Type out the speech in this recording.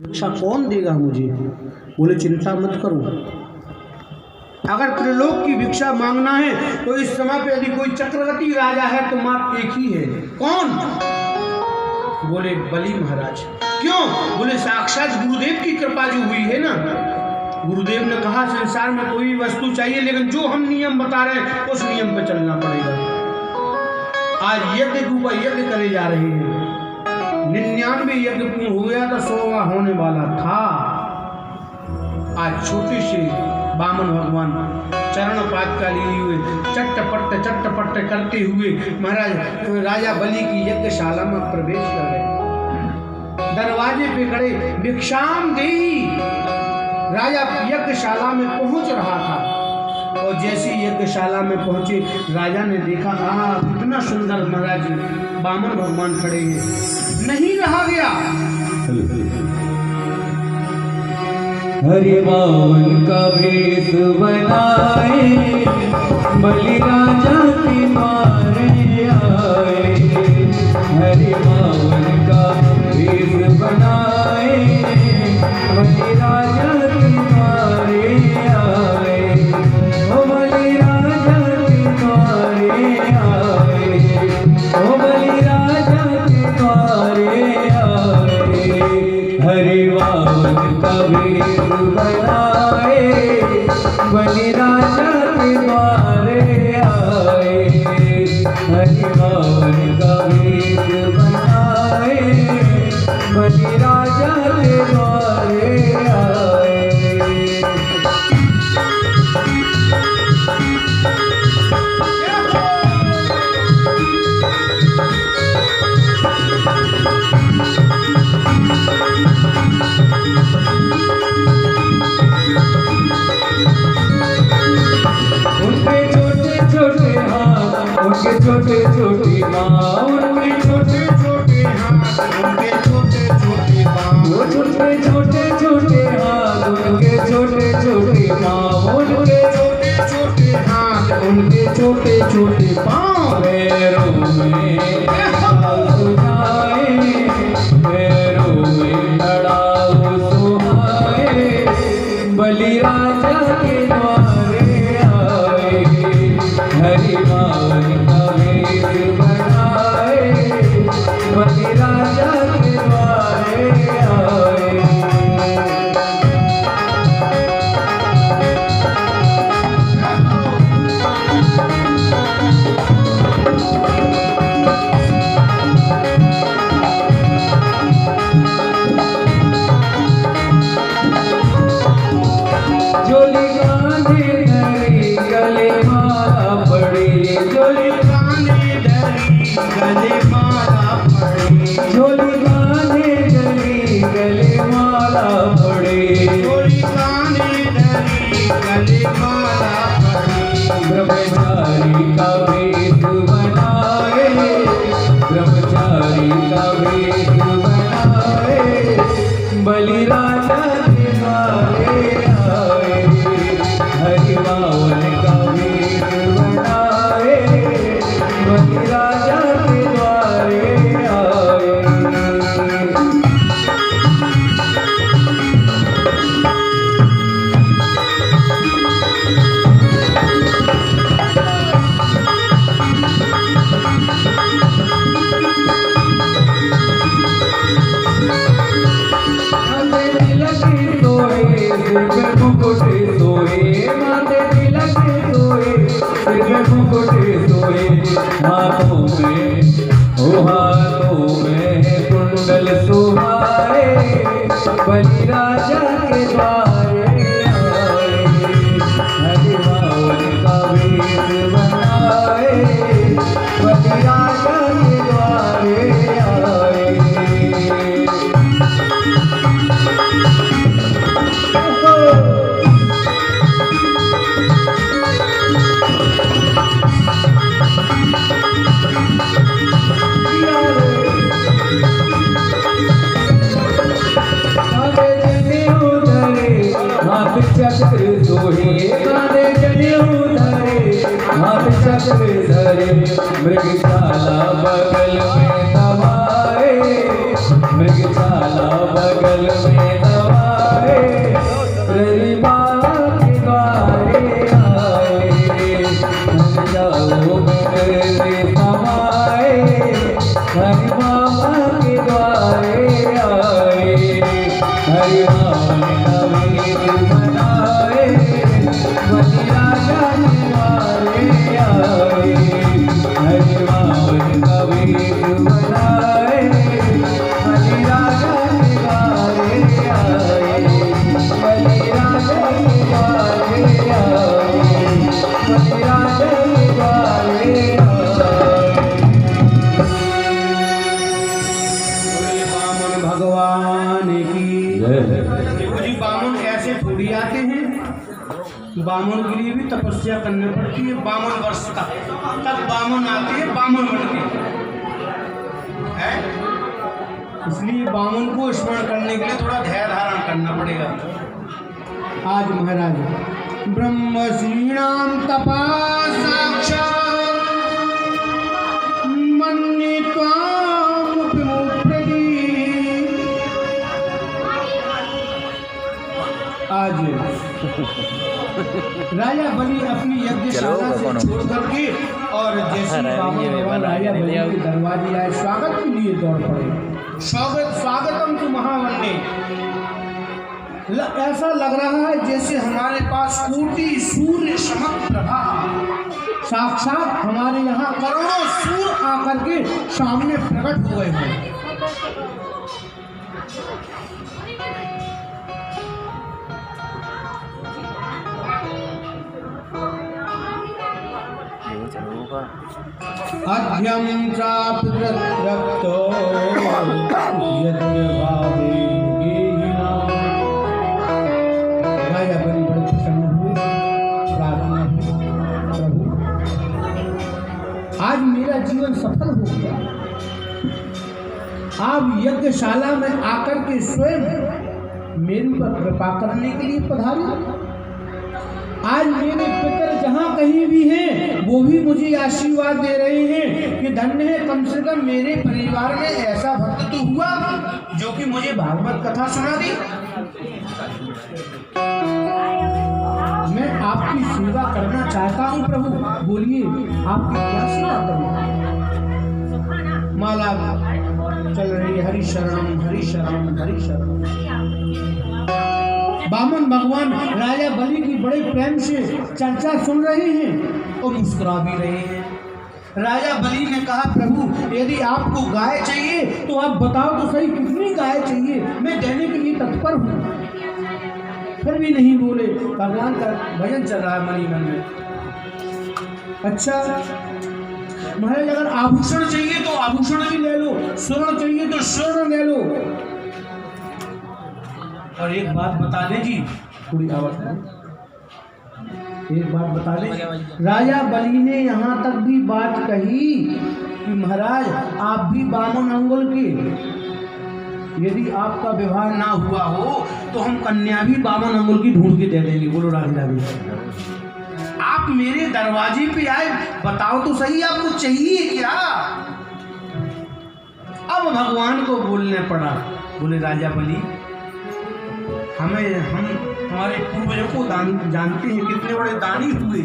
भिक्षा कौन देगा मुझे? बोले चिंता मत करो, अगर त्रिलोक की भिक्षा मांगना है तो इस समय पे यदि कोई चक्रवर्ती राजा है तो मात्र एक ही है। कौन? बोले बलि महाराज। क्यों? बोले साक्षात गुरुदेव की कृपा जो हुई है ना, गुरुदेव ने कहा संसार में कोई वस्तु चाहिए लेकिन जो हम नियम बता रहे हैं उस नियम पे चलना पड़ेगा। आज यज्ञ के ऊपर यज्ञ करे जा रहे हैं, 99 यज्ञ पूर्ण हो गया तो 100वां होने वाला था। आज छोटे से बामन भगवान चरण पाद का लिए हुए चट्टपट्ट करते हुए महाराज राजा बलि की यज्ञशाला में प्रवेश कर गए। दरवाजे पे खड़े भिक्षाम देई, राजा यज्ञशाला में पहुंच रहा था और जैसे यज्ञशाला में पहुंचे राजा ने देखा कितना सुंदर महाराज बामन भगवान खड़े हैं, नहीं रहा गया। हरि बावन का वेश बनाए, बलि राजा के द्वारे आए। हरि बावन का वेश बनाए, बलि राजा के द्वारे आए। ओ बलि राजा के द्वारे आए, ओ बलि राजा के द्वारे आए। हरि बावन का वेश बनाए, बलि राजा के द्वारे आए। हरि बावन का वेश बनाए, बलि राजा के द्वारे आए। उनके छोटे छोटे पाँव, उनके छोटे छोटे हाथ, उनके छोटे छोटे पाँव, उनके छोटे छोटे हाथ, उनके छोटे छोटे पाँव, उनके छोटे छोटे हाथ, उनके छोटे छोटे पाँव। पैरों में सुहाए, पैरों में तड़ाव सुहाए, बलि राजा के द्वारे आए। हरि बावन का वेश बनाए, बलि राजा के द्वारे आए। झोली बांधे धरी गले माला पड़ी, झोली बांधे धरी गले माला पड़ी, झोली बांधे धरी गले माला पड़ी, झोली बांधे धरी गले माला पड़ी। ब्रह्मचारी का वेश बनाए, ब्रह्मचारी का वेश बनाए, बलि राजा के द्वारे आए। हरि बावन का वेश बनाए, बलि राजा के द्वारे आए। मुकुटे सोए, माथे तिलक सोए, सिर में मुकुटे सोए, हाथों में कुंडल सुहाए, बलि राजा के द्वारे आए। हरि बावन का वेश बनाए, बलि राजा के द्वारे आए। हाथ चक्र सोहे, कांधे जनेऊ धरे, हाथ चक्र धरे, मृगशाला बगल में दबाए, मृगशाला बगल में दबाए रही माँ के द्वारे आए धन जाओ में समाए हरि माँ के द्वारे आए हरि नाम नवीन बनाए बलि राजा द्वारे आए हरि नाम नवीन बनाए बलि राजा द्वारे आए बलि राजा द्वारे आए बलि राजा द्वारे बोले बामन भगवान की। देखो जी बामन कैसे थोड़ी आते हैं, बामन के लिए भी तपस्या करनी पड़ती है 52 वर्ष तक, तब बामन आते हैं बामन बन के है। इसलिए बामन को स्मरण करने के लिए थोड़ा धैर्य धारण करना पड़ेगा। आज महाराज ब्रह्म श्रीणाम तपा साक्षात् मन्ये त्वामुपि मुप्रति। आज राजा बलि अपनी यज्ञशाला से छोड़ करके और जैसे बामन राजा बलि के दरवाजे आए स्वागत के लिए दौड़ पड़े। स्वागतम तु महावन्ने। ऐसा लग रहा है जैसे हमारे पास कोटि सूर्य समक प्रभा, साक्षात हमारे यहाँ करोड़ों सूर्य आकर के सामने प्रकट हुए हैं। अध्यम चापि रक्तो यज्ञभावे गेहिना। राजा बलि बड़े प्रसन्न हुए, प्रार्थना की, प्रभु आज मेरा जीवन सफल हो गया। आप यज्ञशाला में आकर के स्वयं मेरे पर कृपा करने के लिए पधारे। आज मेरे पितर जहाँ कहीं भी हैं वो भी मुझे आशीर्वाद दे रहे हैं कि धन्य है, कम से कम मेरे परिवार में ऐसा भक्त तो हुआ जो कि मुझे भागवत कथा सुना दी। मैं आपकी सेवा करना चाहता हूँ प्रभु, बोलिए आपकी क्या सेवा करूँ। माला चल रही हरि शरणम हरि शरणम हरि शरणम। बामन भगवान राजा बलि की बड़े प्रेम से चर्चा सुन रहे हैं और मुस्कुरा भी रहे हैं। राजा बलि ने कहा प्रभु यदि आपको गाय चाहिए तो आप बताओ तो सही कितनी गाय चाहिए, मैं देने के लिए तत्पर हूँ। फिर भी नहीं बोले, भगवान का भजन चल रहा है मनी मन में। अच्छा महाराज अगर आभूषण चाहिए तो आभूषण भी ले लो, स्वर्ण चाहिए तो स्वर्ण ले लो। और एक बात बता दें जी, थोड़ी आवाज करें, एक बात बता दें, राजा बलि ने यहाँ तक भी बात कही कि महाराज आप भी 52 अंगुल के, यदि आपका विवाह ना हुआ हो तो हम कन्या भी 52 अंगुल की ढूंढ के दे देंगे। बोलो राजा राजा। आप मेरे दरवाजे पे आए, बताओ तो सही आपको चाहिए क्या। अब भगवान को बोलने पड़ा, बोले राजा बलि हम हमारे पूर्वजों को जानते हैं, कितने बड़े दानी हुए।